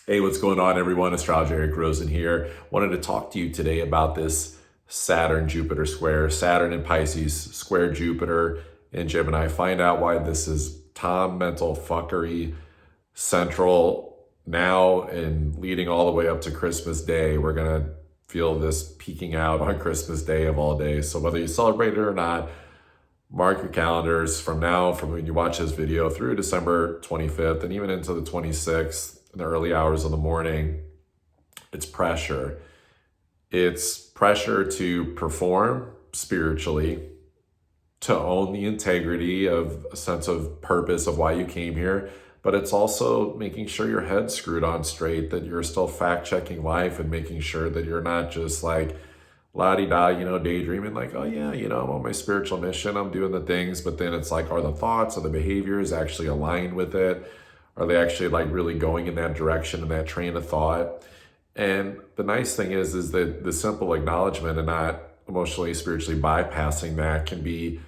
Hey, what's going on, everyone? Astrology Eric Rosen here. Wanted to talk to you today about this Saturn Jupiter square. Saturn in Pisces, square Jupiter in Gemini. Find out why this is Tom mental fuckery central now and leading all the way up to Christmas Day. We're going to feel this peaking out on Christmas Day of all days. So, whether you celebrate it or not, mark your calendars from now, from when you watch this video through December 25th and even into the 26th in the early hours of the morning. It's pressure. It's pressure to perform spiritually, to own the integrity of a sense of purpose of why you came here. But it's also making sure your head's screwed on straight, that you're still fact checking life and making sure that you're not just like la-di-da, daydreaming like, oh yeah, I'm on my spiritual mission, I'm doing the things, but then it's like, are the thoughts or the behaviors actually aligned with it? Are they actually like really going in that direction, in that train of thought? And the nice thing is that the simple acknowledgement and not emotionally, spiritually bypassing that can be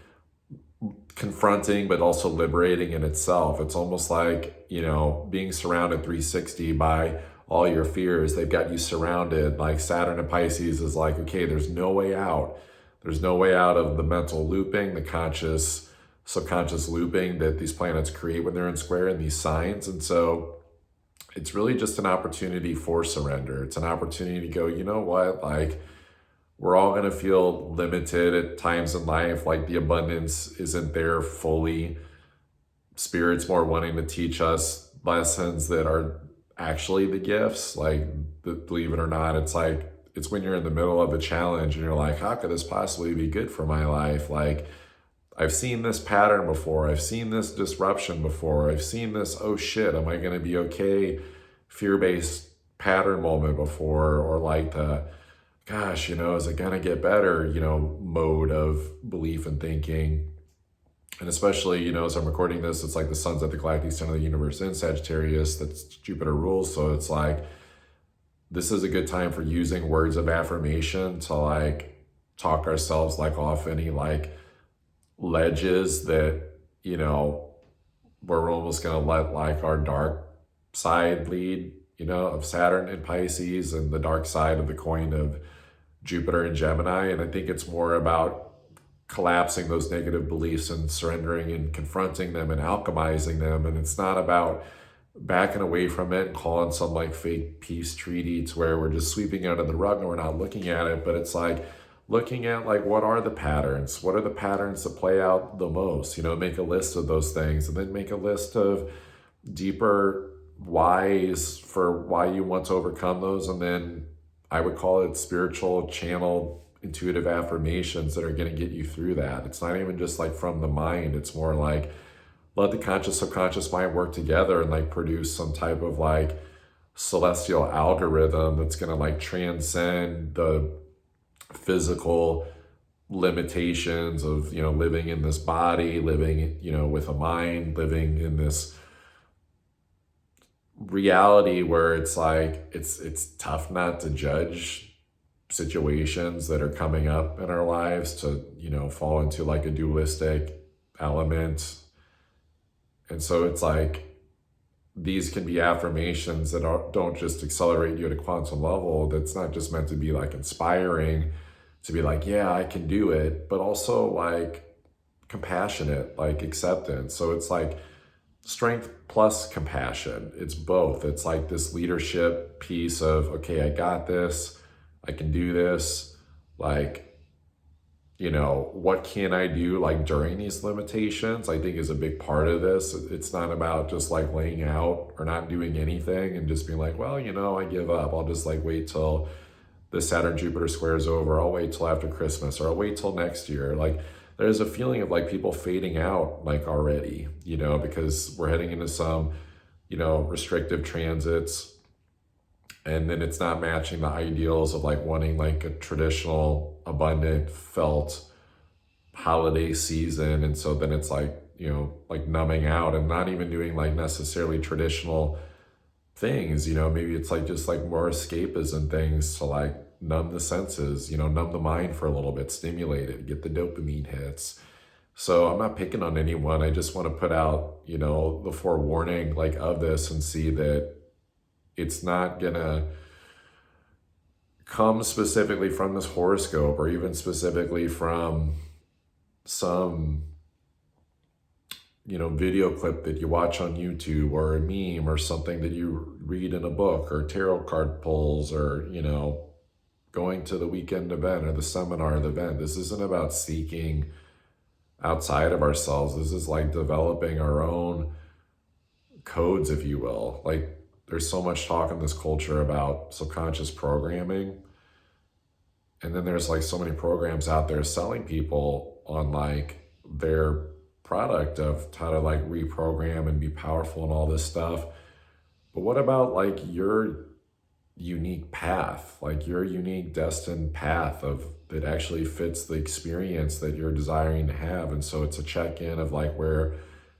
confronting, but also liberating in itself. It's almost like, being surrounded 360 by all your fears. They've got you surrounded. Like Saturn and Pisces is like, okay, there's no way out. There's no way out of the mental looping, the conscious, subconscious looping that these planets create when they're in square in these signs. And so it's really just an opportunity for surrender. It's an opportunity to go, you know what, like, we're all going to feel limited at times in life, like the abundance isn't there fully. Spirit's more wanting to teach us lessons that are actually the gifts. Like, believe it or not, it's like, it's when you're in the middle of a challenge and you're like, how could this possibly be good for my life? Like, I've seen this pattern before. I've seen this disruption before. I've seen this, oh shit, am I going to be okay? Fear-based pattern moment before, or like the, gosh, is it going to get better, mode of belief and thinking. And especially, as I'm recording this, it's like the sun's at the galactic center of the universe in Sagittarius, that's Jupiter rules. So it's like, this is a good time for using words of affirmation to like talk ourselves like off any like ledges that, we're almost going to let like our dark side lead, of Saturn and Pisces, and the dark side of the coin of Jupiter and Gemini. And I think it's more about collapsing those negative beliefs and surrendering and confronting them and alchemizing them. And it's not about backing away from it and calling some like fake peace treaty to where we're just sweeping it under the rug and we're not looking at it. But it's like looking at like, what are the patterns? What are the patterns that play out the most? Make a list of those things, and then make a list of deeper whys for why you want to overcome those. And then I would call it spiritual channel intuitive affirmations that are going to get you through that. It's not even just like from the mind. It's more like, let the conscious, subconscious mind work together and like produce some type of like celestial algorithm that's going to like transcend the physical limitations of, living in this body, living, with a mind, living in this reality where it's like, it's tough not to judge situations that are coming up in our lives, to, fall into like a dualistic element. And so it's like, these can be affirmations that don't just accelerate you at a quantum level. That's not just meant to be like inspiring, to be like, yeah, I can do it, but also like compassionate, like acceptance. So it's like strength plus compassion. It's both. It's like this leadership piece of, okay, I got this, I can do this. Like, what can I do like during these limitations, I think is a big part of this. It's not about just like laying out or not doing anything and just being like, well, I give up. I'll just like wait till the Saturn Jupiter square is over. I'll wait till after Christmas, or I'll wait till next year. Like, there's a feeling of like people fading out like already, because we're heading into some, restrictive transits. And then it's not matching the ideals of like wanting like a traditional, abundant, felt holiday season. And so then it's like, like numbing out and not even doing like necessarily traditional things, maybe it's like just like more escapism things to like numb the senses, numb the mind for a little bit, stimulate it, get the dopamine hits. So I'm not picking on anyone. I just want to put out, the forewarning like of this and see that it's not gonna come specifically from this horoscope or even specifically from some, video clip that you watch on YouTube or a meme or something that you read in a book or tarot card pulls or, going to the weekend event or the seminar or the event. This isn't about seeking outside of ourselves. This is like developing our own codes, if you will. Like there's so much talk in this culture about subconscious programming. And then there's like so many programs out there selling people on like their product of how to like reprogram and be powerful and all this stuff. But what about like your unique path, like your unique destined path of that actually fits the experience that you're desiring to have? And so it's a check-in of like where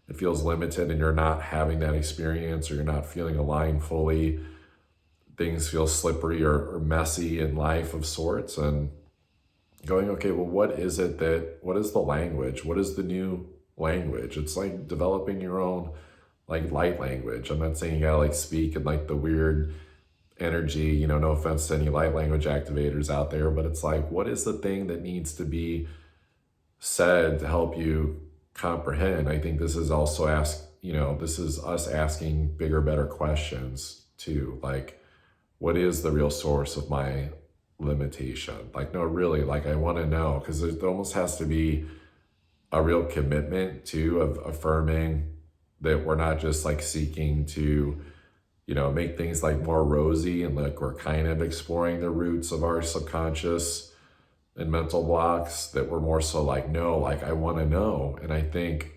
it feels limited and you're not having that experience or you're not feeling aligned fully. Things feel slippery or messy in life of sorts, and going, okay, well, what is the language? What is the new language? It's like developing your own like light language. I'm not saying you gotta like speak in like the weird energy, no offense to any light language activators out there, but it's like, what is the thing that needs to be said to help you comprehend? I think this is also this is us asking bigger, better questions too. Like, what is the real source of my limitation? Like, no, really, like I want to know, because it almost has to be a real commitment too of affirming that we're not just like seeking to, make things like more rosy and like we're kind of exploring the roots of our subconscious and mental blocks, that we're more so like, no, like I want to know. And I think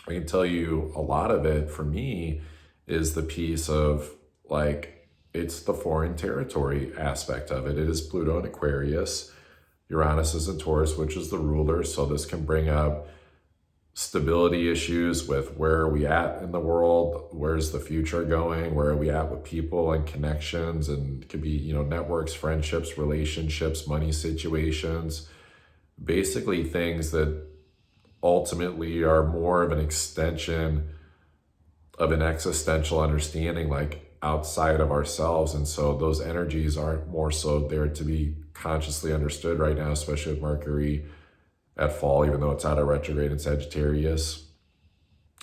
I can tell you a lot of it for me is the piece of like, it's the foreign territory aspect of it. It is Pluto and Aquarius. Uranus is in Taurus, which is the ruler. So this can bring up stability issues with where are we at in the world? Where's the future going? Where are we at with people and connections? And it could be, networks, friendships, relationships, money situations, basically things that ultimately are more of an extension of an existential understanding, like outside of ourselves. And so those energies aren't more so there to be consciously understood right now, especially with Mercury at fall, even though it's out of retrograde in Sagittarius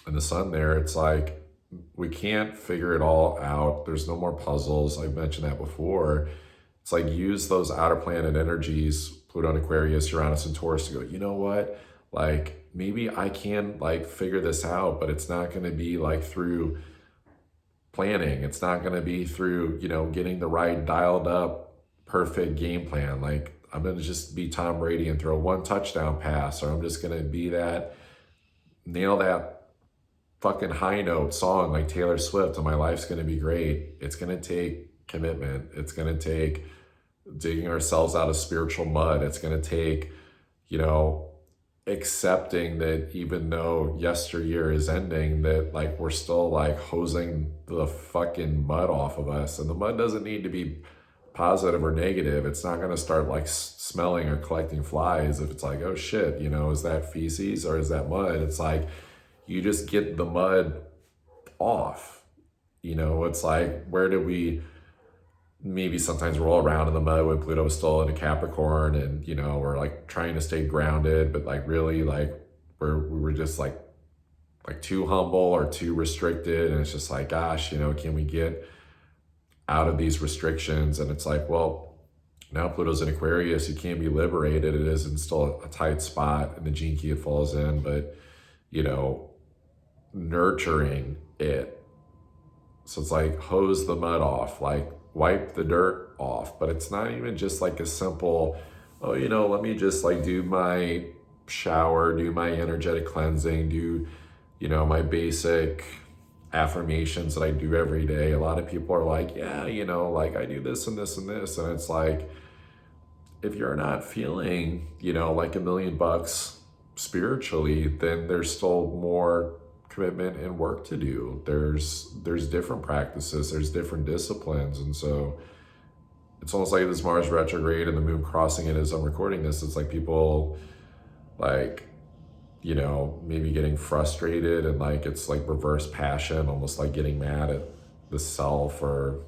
and the sun there. It's like we can't figure it all out. There's no more puzzles. I've mentioned that before. It's like use those outer planet energies, Pluto and Aquarius, Uranus and Taurus, to go, you know what, like maybe I can like figure this out, but it's not going to be like through planning. It's not going to be through, getting the right dialed up, perfect game plan. Like I'm going to just be Tom Brady and throw one touchdown pass, or I'm just going to be nail that fucking high note song like Taylor Swift and my life's going to be great. It's going to take commitment. It's going to take digging ourselves out of spiritual mud. It's going to take, accepting that even though yesteryear is ending, that like we're still like hosing the fucking mud off of us. And the mud doesn't need to be positive or negative. It's not going to start like smelling or collecting flies if it's like, oh shit, is that feces or is that mud? It's like you just get the mud off. It's like, where do we maybe sometimes roll around in the mud when Pluto's still in a Capricorn, and we're like trying to stay grounded, but like really like we were just like too humble or too restricted, and it's just like, gosh, can we get out of these restrictions? And it's like, well, now Pluto's in Aquarius, you can't be liberated. It isn't still a tight spot in the gene key it falls in, but nurturing it. So it's like hose the mud off, like wipe the dirt off. But it's not even just like a simple, oh, let me just like do my shower, do my energetic cleansing, do, my basic affirmations that I do every day. A lot of people are like, yeah, like I do this and this and this. And it's like, if you're not feeling, like $1,000,000 spiritually, then there's still more commitment and work to do. There's different practices, there's different disciplines. And so it's almost like this Mars retrograde and the moon crossing it as I'm recording this. It's like people like, maybe getting frustrated and like it's like reverse passion, almost like getting mad at the self or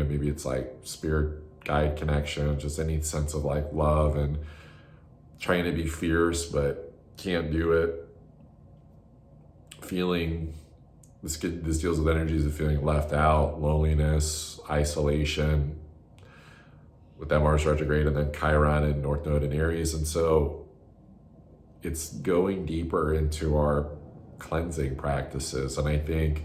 maybe it's like spirit guide connection, just any sense of like love and trying to be fierce but can't do it. Feeling, this deals with energies of feeling left out, loneliness, isolation, with that Mars retrograde, and then Chiron and North Node in Aries. And so it's going deeper into our cleansing practices. And I think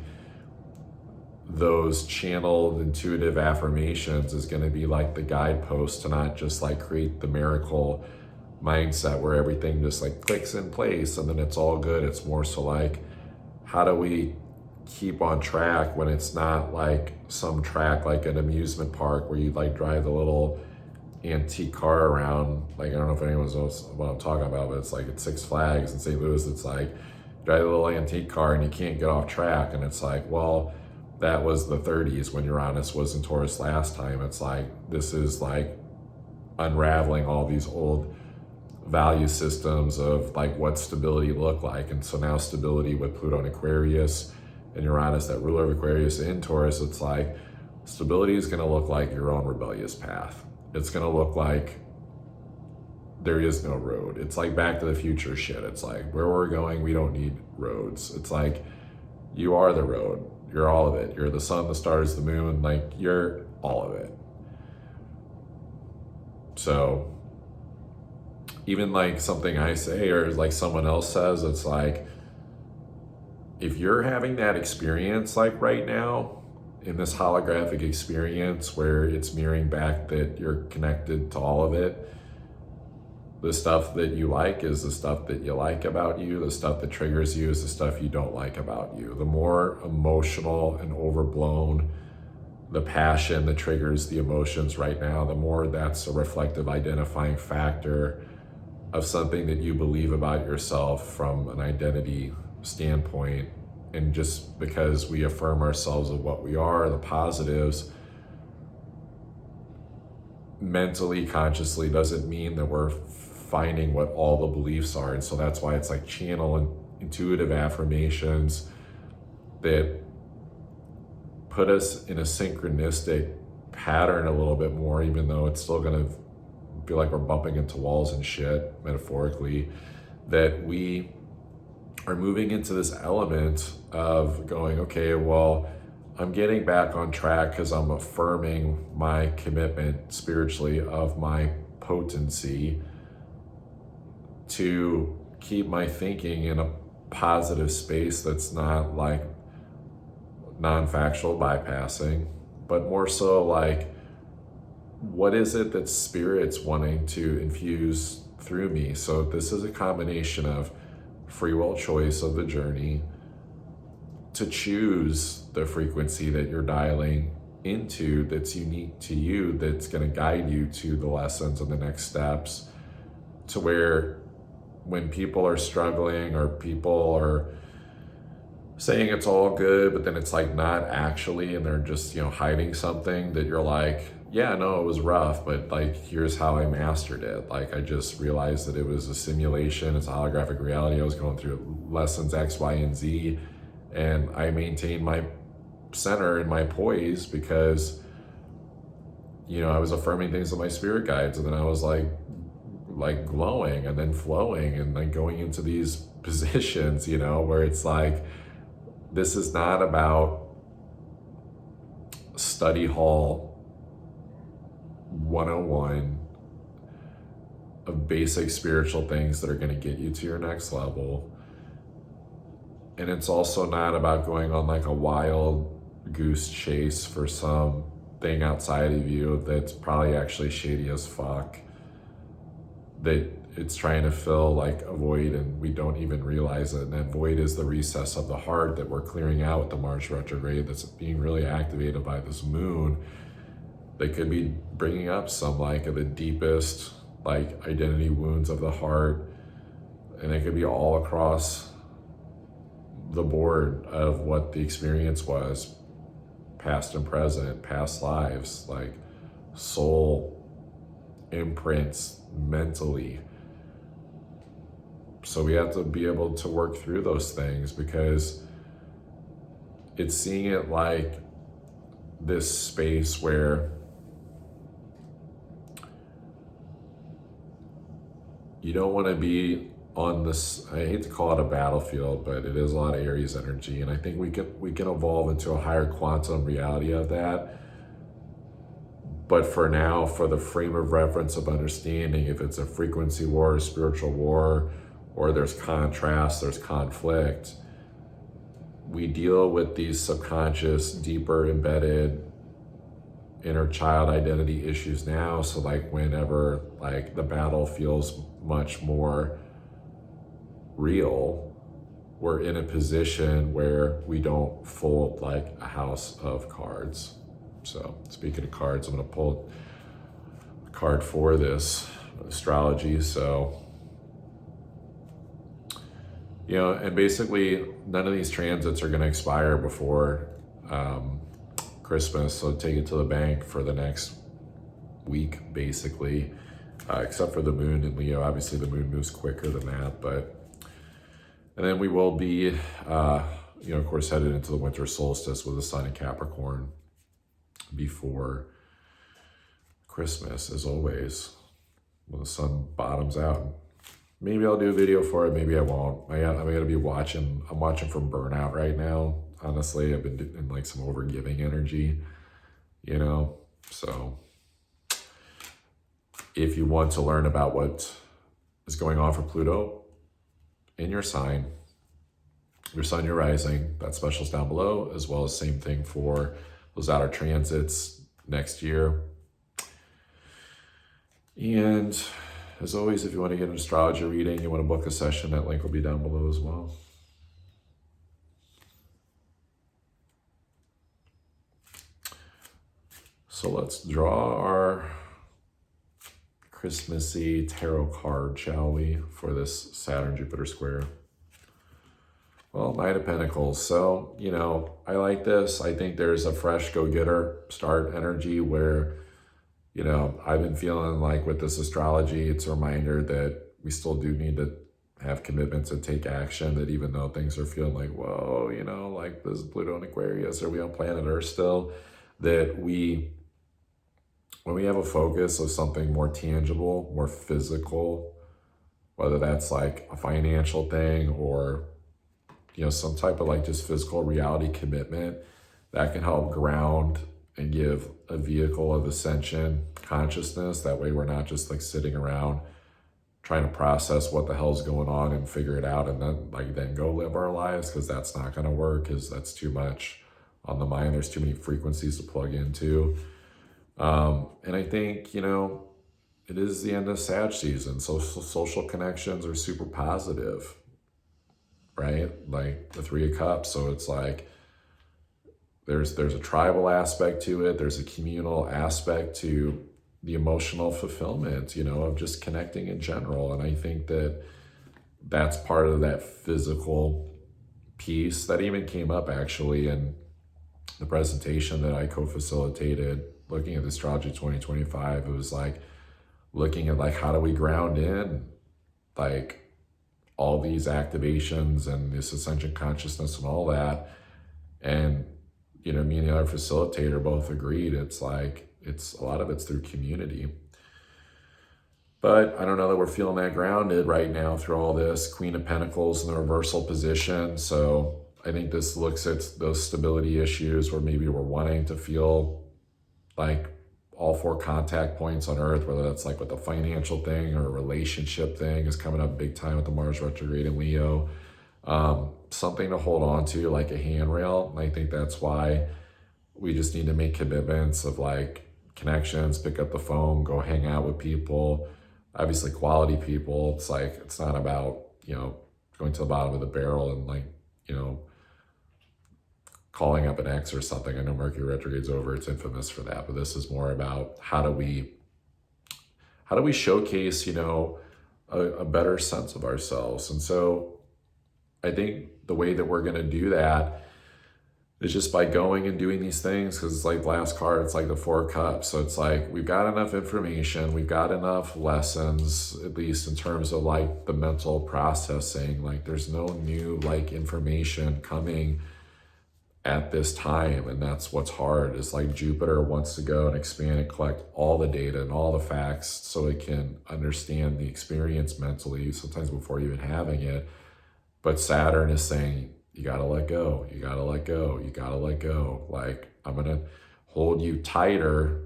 those channeled intuitive affirmations is going to be like the guidepost to not just like create the miracle mindset where everything just like clicks in place and then it's all good. It's more so like, how do we keep on track when it's not like some track like an amusement park where you like drive the little antique car around? Like, I don't know if anyone knows what I'm talking about, but it's like at Six Flags in St. Louis, it's like drive a little antique car and you can't get off track. And it's like, well, that was the 30s when Uranus was in Taurus last time. It's like, this is like unraveling all these old value systems of like what stability looked like. And so now stability with Pluto in Aquarius and Uranus, that ruler of Aquarius in Taurus, it's like stability is going to look like your own rebellious path. It's going to look like there is no road. It's like Back to the Future shit. It's like, where we're going, we don't need roads. It's like, you are the road. You're all of it. You're the sun, the stars, the moon. Like, you're all of it. So even like something I say or like someone else says, it's like, if you're having that experience like right now, in this holographic experience where it's mirroring back that you're connected to all of it, the stuff that you like is the stuff that you like about you. The stuff that triggers you is the stuff you don't like about you. The more emotional and overblown the passion that triggers the emotions right now, the more that's a reflective identifying factor of something that you believe about yourself from an identity standpoint. And just because we affirm ourselves of what we are, the positives, mentally, consciously, doesn't mean that we're finding what all the beliefs are. And so that's why it's like channel and intuitive affirmations that put us in a synchronistic pattern a little bit more, even though it's still going to feel like we're bumping into walls and shit, metaphorically, that we are moving into this element of going, okay, well, I'm getting back on track because I'm affirming my commitment spiritually of my potency to keep my thinking in a positive space that's not like non-factual bypassing, but more so like, what is it that spirit's wanting to infuse through me? So this is a combination of free will choice of the journey to choose the frequency that you're dialing into that's unique to you, that's going to guide you to the lessons and the next steps, to where when people are struggling or people are saying it's all good, but then it's like not actually, and they're just, hiding something, that you're like, yeah, no, it was rough, but like, here's how I mastered it. Like, I just realized that it was a simulation. It's a holographic reality. I was going through lessons X, Y, and Z, and I maintained my center and my poise because, I was affirming things with my spirit guides, and then I was like glowing and then flowing and then going into these positions, where it's like, this is not about study hall 101 of basic spiritual things that are going to get you to your next level. And it's also not about going on like a wild goose chase for something outside of you that's probably actually shady as fuck, that it's trying to fill like a void and we don't even realize it. And that void is the recess of the heart that we're clearing out with the Mars retrograde, that's being really activated by this moon, that could be bringing up some like of the deepest like identity wounds of the heart. And it could be all across the board of what the experience was, past and present, past lives, like soul imprints mentally. So we have to be able to work through those things, because it's seeing it like this space where you don't want to be on this, I hate to call it a battlefield, but it is a lot of Aries energy. And I think we can evolve into a higher quantum reality of that. But for now, for the frame of reference of understanding, if it's a frequency war, a spiritual war, or there's contrast, there's conflict, we deal with these subconscious, deeper embedded inner child identity issues now. So like whenever like the battle feels much more real, we're in a position where we don't fold like a house of cards. So speaking of cards, I'm going to pull a card for this astrology. So, you know, and basically none of these transits are going to expire before Christmas. So take it to the bank for the next week, basically, except for the moon in Leo. Obviously the moon moves quicker than that, and then we will be, you know, of course, headed into the winter solstice with the sun in Capricorn before Christmas, as always, when the sun bottoms out. Maybe I'll do a video for it, maybe I won't. I'm gonna be watching, I'm watching from burnout right now. Honestly, I've been in like some overgiving energy, you know? So if you want to learn about what is going on for Pluto in your sign, your sun, your rising, that specials down below, as well as same thing for those outer transits next year. And as always, if you want to get an astrology reading, you want to book a session, that link will be down below as well. So let's draw our Christmassy tarot card, shall we, for this Saturn-Jupiter square. Well, Knight of Pentacles. So, you know, I like this. I think there's a fresh go-getter start energy where, you know, I've been feeling like with this astrology, it's a reminder that we still do need to have commitments and take action, that even though things are feeling like, whoa, you know, like this is Pluto and Aquarius, are we on planet Earth still? That when we have a focus of something more tangible, more physical, whether that's like a financial thing or, you know, some type of like just physical reality commitment, that can help ground and give a vehicle of ascension consciousness. That way we're not just like sitting around trying to process what the hell's going on and figure it out and then go live our lives, because that's not going to work, because that's too much on the mind. There's too many frequencies to plug into. And I think, you know, it is the end of Sag season. So social connections are super positive, right? Like the Three of Cups. So it's like, there's a tribal aspect to it. There's a communal aspect to the emotional fulfillment, you know, of just connecting in general. And I think that that's part of that physical piece that even came up actually in the presentation that I co-facilitated looking at the Astrology 2025. It was like looking at like, how do we ground in like all these activations and this ascension consciousness and all that. And, you know, me and the other facilitator both agreed, it's like, a lot of it's through community. But I don't know that we're feeling that grounded right now through all this. Queen of Pentacles in the reversal position. So I think this looks at those stability issues where maybe we're wanting to feel like all four contact points on Earth, whether that's like with a financial thing or a relationship thing, is coming up big time with the Mars retrograde in Leo. Something to hold on to, like a handrail. And I think that's why we just need to make commitments of like connections, pick up the phone, go hang out with people, obviously quality people. It's like, it's not about, you know, going to the bottom of the barrel and like, you know, calling up an ex or something. I know Mercury retrograde's over, it's infamous for that, but this is more about how do we showcase, you know, a better sense of ourselves. And so I think the way that we're going to do that is just by going and doing these things, because it's like the last card, it's like the Four of Cups. So it's like, we've got enough information, we've got enough lessons, at least in terms of like the mental processing. Like there's no new like information coming at this time. And that's what's hard, is like Jupiter wants to go and expand and collect all the data and all the facts so it can understand the experience mentally, sometimes before even having it. But Saturn is saying, you gotta let go, you gotta let go, you gotta let go. Like, I'm gonna hold you tighter,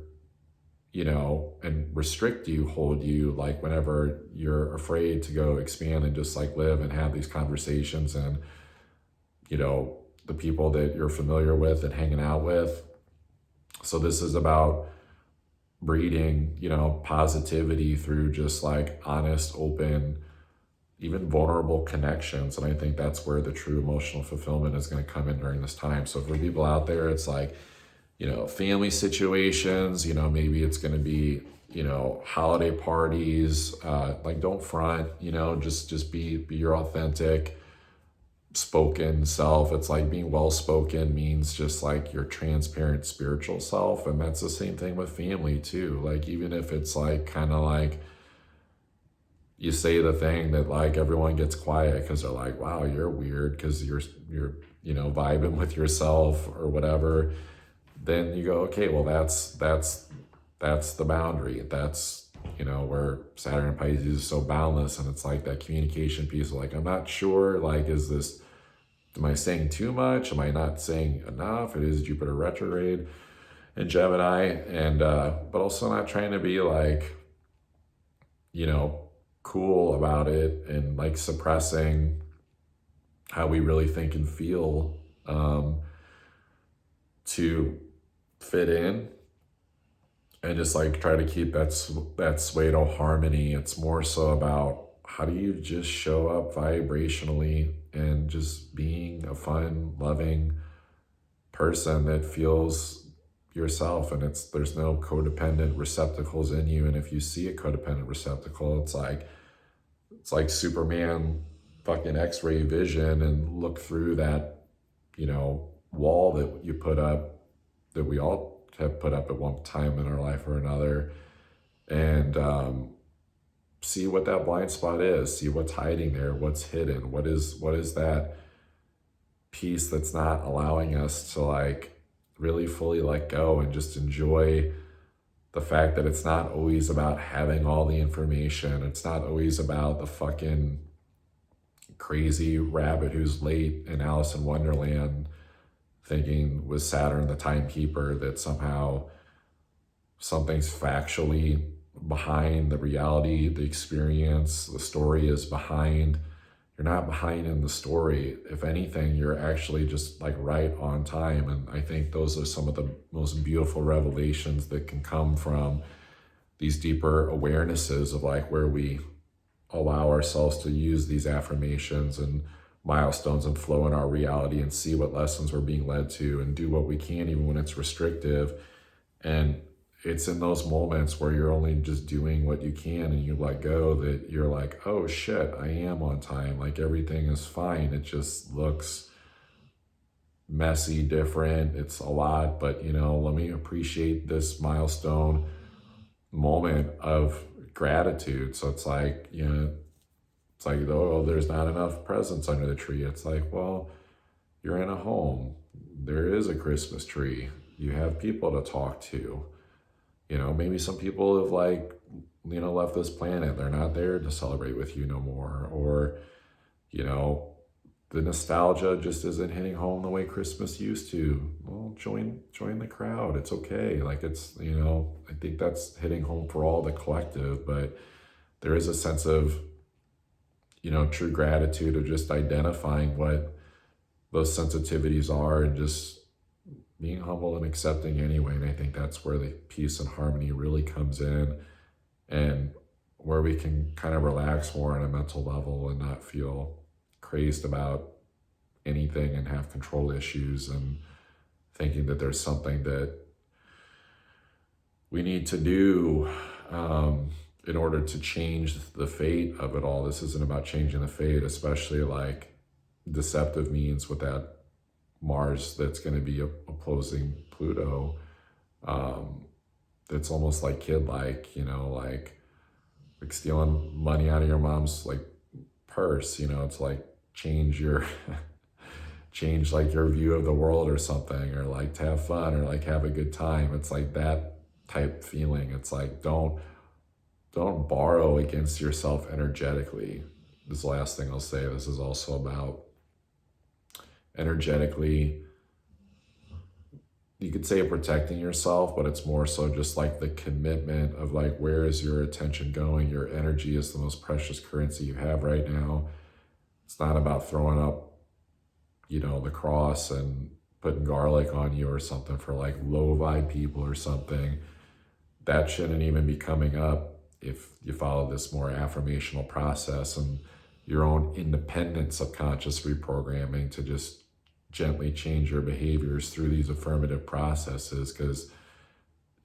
and restrict you, hold you, like whenever you're afraid to go expand and just like live and have these conversations and, the people that you're familiar with and hanging out with. So this is about breeding, positivity through just like honest, open, even vulnerable connections. And I think that's where the true emotional fulfillment is going to come in during this time. So for people out there, it's like, family situations, maybe it's going to be, holiday parties, like don't front, just be your authentic spoken self. It's like being well spoken means just like your transparent spiritual self. And that's the same thing with family too. Like, even if it's like kind of like you say the thing that like everyone gets quiet because they're like, wow, you're weird because you're vibing with yourself or whatever, then you go, okay, well that's the boundary. That's where Saturn and Pisces is so boundless. And it's like that communication piece of like, I'm not sure, like, am I saying too much? Am I not saying enough? It is Jupiter retrograde in Gemini. And but also not trying to be like, cool about it and like suppressing how we really think and feel to fit in, and just like try to keep that Pseudo harmony. It's more so about how do you just show up vibrationally and just being a fun, loving person that feels yourself. And there's no codependent receptacles in you. And if you see a codependent receptacle, it's like Superman fucking X-ray vision and look through that, wall that you put up, that we all have put up at one time in our life or another, and see what that blind spot is, see what's hiding there, what's hidden, what is that piece that's not allowing us to like really fully let go and just enjoy the fact that it's not always about having all the information. It's not always about the fucking crazy rabbit who's late in Alice in Wonderland thinking with Saturn the timekeeper that somehow something's factually behind the reality, the experience, the story is behind. You're not behind in the story. If anything, you're actually just like right on time. And I think those are some of the most beautiful revelations that can come from these deeper awarenesses of like where we allow ourselves to use these affirmations and milestones and flow in our reality and see what lessons we're being led to and do what we can even when it's restrictive. And it's in those moments where you're only just doing what you can and you let go that you're like, oh shit, I am on time. Like everything is fine. It just looks messy, different. It's a lot, but let me appreciate this milestone moment of gratitude. So it's like, it's like, oh, there's not enough presents under the tree. It's like, well, you're in a home. There is a Christmas tree. You have people to talk to. Maybe some people have like, left this planet. They're not there to celebrate with you no more. Or, the nostalgia just isn't hitting home the way Christmas used to. Well, join the crowd. It's okay. Like it's, I think that's hitting home for all the collective, but there is a sense of, true gratitude of just identifying what those sensitivities are and just being humble and accepting anyway. And I think that's where the peace and harmony really comes in, and where we can kind of relax more on a mental level and not feel crazed about anything and have control issues and thinking that there's something that we need to do in order to change the fate of it all. This isn't about changing the fate, especially like deceptive means with that Mars that's going to be opposing Pluto. It's almost like kid-like, like stealing money out of your mom's like purse. It's like change your change like your view of the world or something, or like to have fun or like have a good time. It's like that type feeling. It's like don't borrow against yourself energetically. This is the last thing I'll say. This is also about energetically, you could say protecting yourself, but it's more so just like the commitment of like, where is your attention going? Your energy is the most precious currency you have right now. It's not about throwing up, the cross and putting garlic on you or something for like low vibe people or something. That shouldn't even be coming up if you follow this more affirmational process and your own independent subconscious reprogramming to just gently change your behaviors through these affirmative processes, because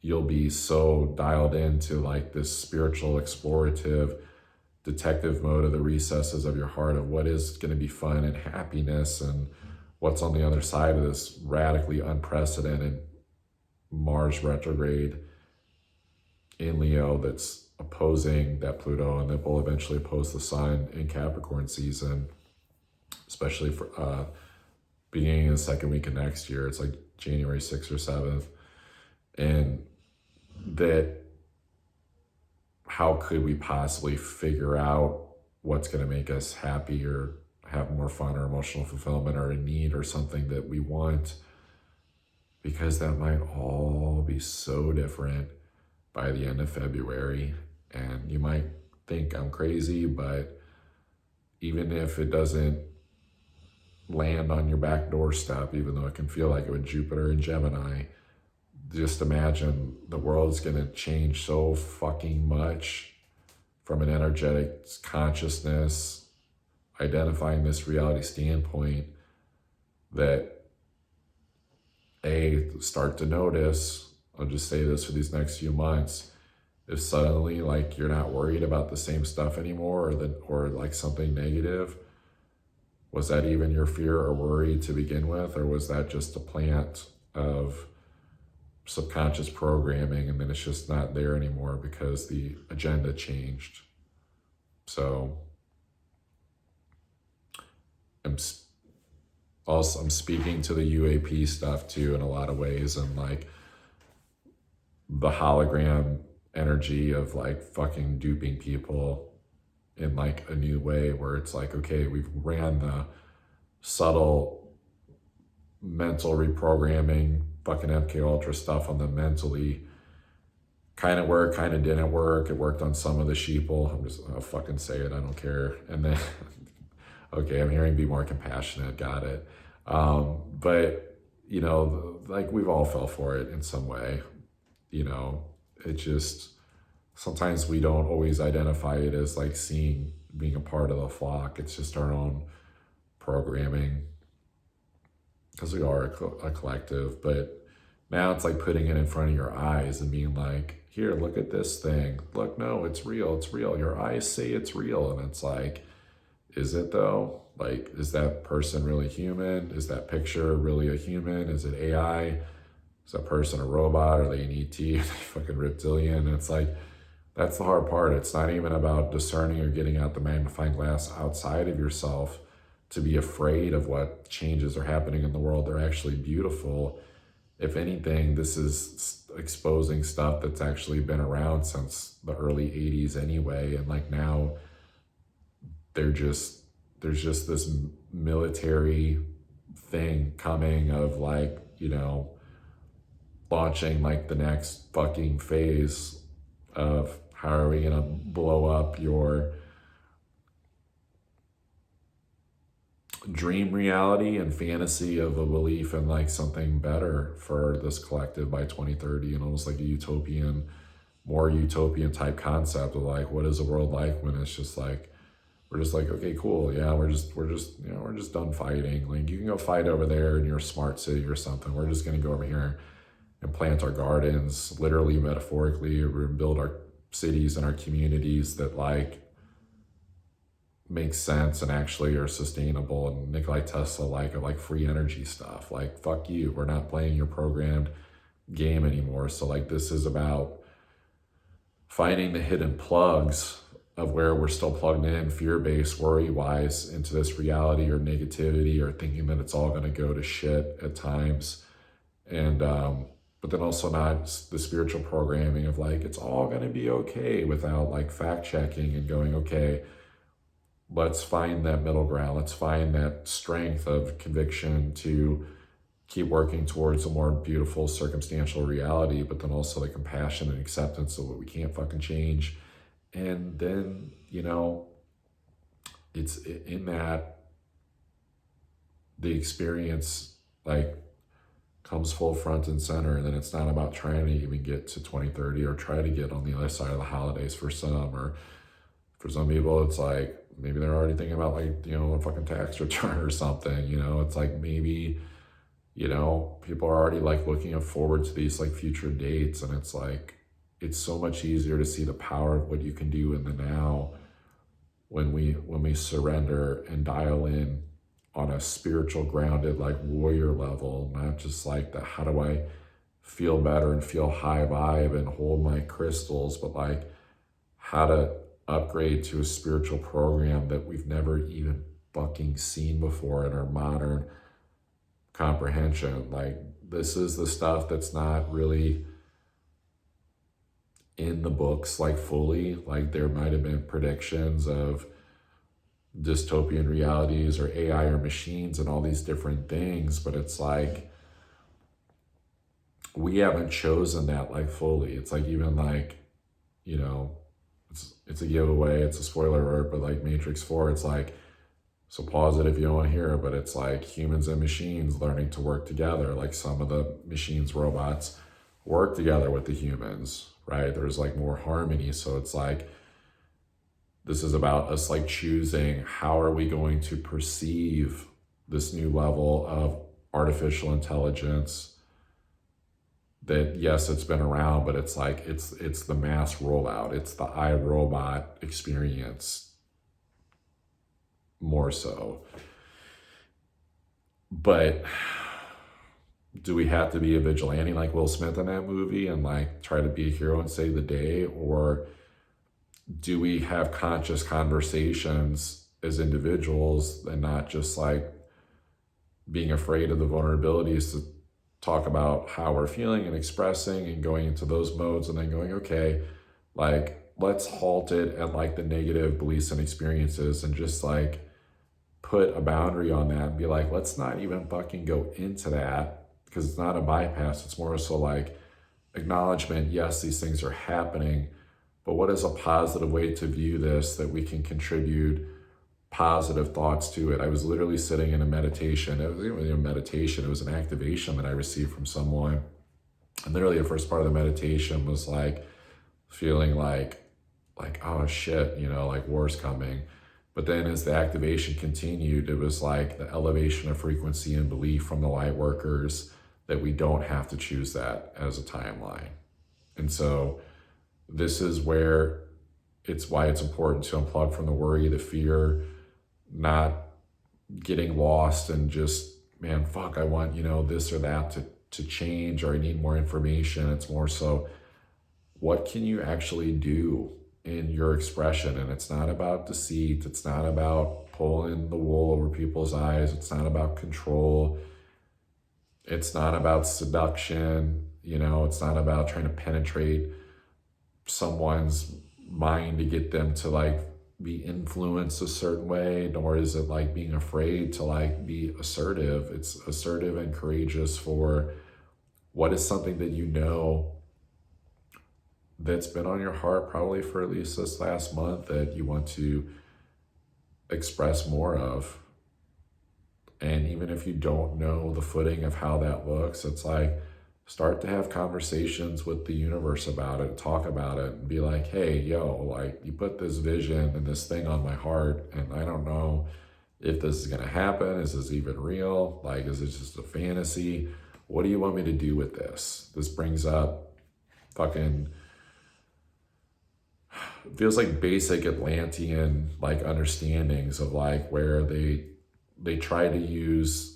you'll be so dialed into like this spiritual explorative detective mode of the recesses of your heart of what is going to be fun and happiness and what's on the other side of this radically unprecedented Mars retrograde in Leo that's opposing that Pluto, and that will eventually oppose the Sun in Capricorn season, especially for beginning of the second week of next year. It's like January 6th or 7th. And that, how could we possibly figure out what's going to make us happy or have more fun or emotional fulfillment or a need or something that we want? Because that might all be so different by the end of February. And you might think I'm crazy, but even if it doesn't land on your back doorstep, even though it can feel like it with Jupiter and Gemini, just imagine the world's going to change so fucking much from an energetic consciousness, identifying this reality standpoint, that start to notice, I'll just say this for these next few months, if suddenly like you're not worried about the same stuff anymore, or like something negative, was that even your fear or worry to begin with? Or was that just a plant of subconscious programming and then it's just not there anymore because the agenda changed? So I'm speaking to the UAP stuff too in a lot of ways, and like the hologram energy of like fucking duping people in like a new way, where it's like, okay, we've ran the subtle mental reprogramming, fucking MK Ultra stuff on them mentally. Kind of worked, kind of didn't work. It worked on some of the sheeple. I'll fucking say it, I don't care. And then, okay, I'm hearing be more compassionate, got it. But, like we've all fell for it in some way. It just, sometimes we don't always identify it as like being a part of the flock. It's just our own programming, because we are a collective. But now it's like putting it in front of your eyes and being like, here, look at this thing. Look, no, it's real. It's real. Your eyes say it's real. And it's like, is it though? Like, is that person really human? Is that picture really a human? Is it AI? Is that person a robot? Are they an ET? Are they fucking reptilian? And it's like, that's the hard part. It's not even about discerning or getting out the magnifying glass outside of yourself to be afraid of what changes are happening in the world. They're actually beautiful. If anything, this is exposing stuff that's actually been around since the early 80s anyway. And like now, there's just this military thing coming of like, launching like the next fucking phase of how are we gonna blow up your dream reality and fantasy of a belief in like something better for this collective by 2030, and almost like a more utopian type concept of like, what is the world like when it's just like, we're just like, okay, cool, yeah, we're just done fighting. Like, you can go fight over there in your smart city or something. We're just gonna go over here and plant our gardens, literally, metaphorically, or build our cities and our communities that like make sense and actually are sustainable. And Nikolai Tesla like free energy stuff. Like, fuck you, we're not playing your programmed game anymore. So like, this is about finding the hidden plugs of where we're still plugged in fear-based, worry-wise into this reality or negativity or thinking that it's all going to go to shit at times. And but then also not the spiritual programming of like it's all going to be okay, without like fact checking and going, okay, let's find that middle ground, let's find that strength of conviction to keep working towards a more beautiful circumstantial reality, but then also the compassion and acceptance of what we can't fucking change. And then, you know, it's in that the experience like comes full front and center, and then it's not about trying to even get to 2030 or try to get on the other side of the holidays for some, or for some people it's like maybe they're already thinking about like, you know, a fucking tax return or something, you know. It's like maybe, you know, people are already like looking forward to these like future dates, and it's like it's so much easier to see the power of what you can do in the now when we surrender and dial in on a spiritual grounded like warrior level, not just like the how do I feel better and feel high vibe and hold my crystals, but like how to upgrade to a spiritual program that we've never even fucking seen before in our modern comprehension. Like this is the stuff that's not really in the books like fully. Like there might have been predictions of dystopian realities or AI or machines and all these different things, but it's like we haven't chosen that like fully. It's like even like, you know, it's a giveaway, it's a spoiler alert, but like Matrix 4, it's like, so pause it if you don't want to hear it, but it's like humans and machines learning to work together. Like some of the machines, robots work together with the humans, right? There's like more harmony. So it's like, this is about us like choosing how are we going to perceive this new level of artificial intelligence that, yes, it's been around, but it's like, it's the mass rollout. It's the iRobot experience more so. But do we have to be a vigilante like Will Smith in that movie and like try to be a hero and save the day? Or do we have conscious conversations as individuals and not just like being afraid of the vulnerabilities to talk about how we're feeling and expressing and going into those modes, and then going, okay, like let's halt it at like the negative beliefs and experiences and just like put a boundary on that and be like, let's not even fucking go into that, because it's not a bypass. It's more so like acknowledgement. Yes, these things are happening, but what is a positive way to view this that we can contribute positive thoughts to it? I was literally sitting in a meditation. It wasn't really a meditation, it was an activation that I received from someone. And literally the first part of the meditation was like feeling like, oh shit, you know, like war's coming. But then as the activation continued, it was like the elevation of frequency and belief from the light workers that we don't have to choose that as a timeline. And so this is where it's why it's important to unplug from the worry, the fear, not getting lost and just, man, fuck, I want, you know, this or that to change, or I need more information. It's more so, what can you actually do in your expression? And it's not about deceit. It's not about pulling the wool over people's eyes. It's not about control. It's not about seduction. You know, it's not about trying to penetrate someone's mind to get them to like be influenced a certain way, nor is it like being afraid to like be assertive. It's assertive and courageous for what is something that you know that's been on your heart probably for at least this last month that you want to express more of. And even if you don't know the footing of how that looks, it's like, start to have conversations with the universe about it, talk about it, and be like, hey, yo, like you put this vision and this thing on my heart, and I don't know if this is gonna happen. Is this even real? Like, is it just a fantasy? What do you want me to do with this? This brings up fucking, feels like basic Atlantean like understandings of like where they try to use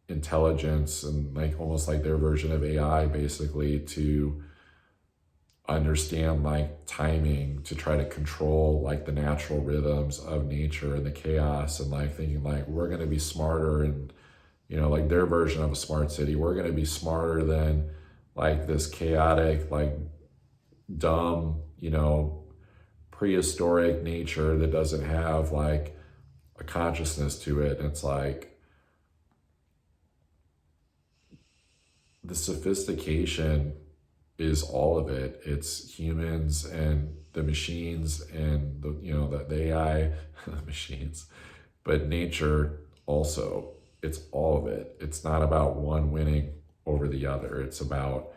intelligence and like almost like their version of AI basically to understand like timing to try to control like the natural rhythms of nature and the chaos, and like thinking like we're going to be smarter, and like their version of a smart city, we're going to be smarter than like this chaotic, like dumb, prehistoric nature that doesn't have like a consciousness to it. And it's like the sophistication is all of it. It's humans and the machines and the AI, the machines, but nature also. It's all of it. It's not about one winning over the other. It's about,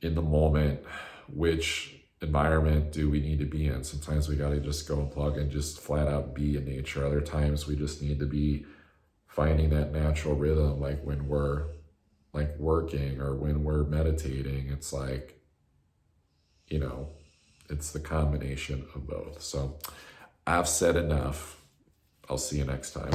in the moment, which environment do we need to be in. Sometimes we got to just go and plug and just flat out be in nature. Other times we just need to be finding that natural rhythm, like when we're like working or when we're meditating. It's like, it's the combination of both. So I've said enough. I'll see you next time.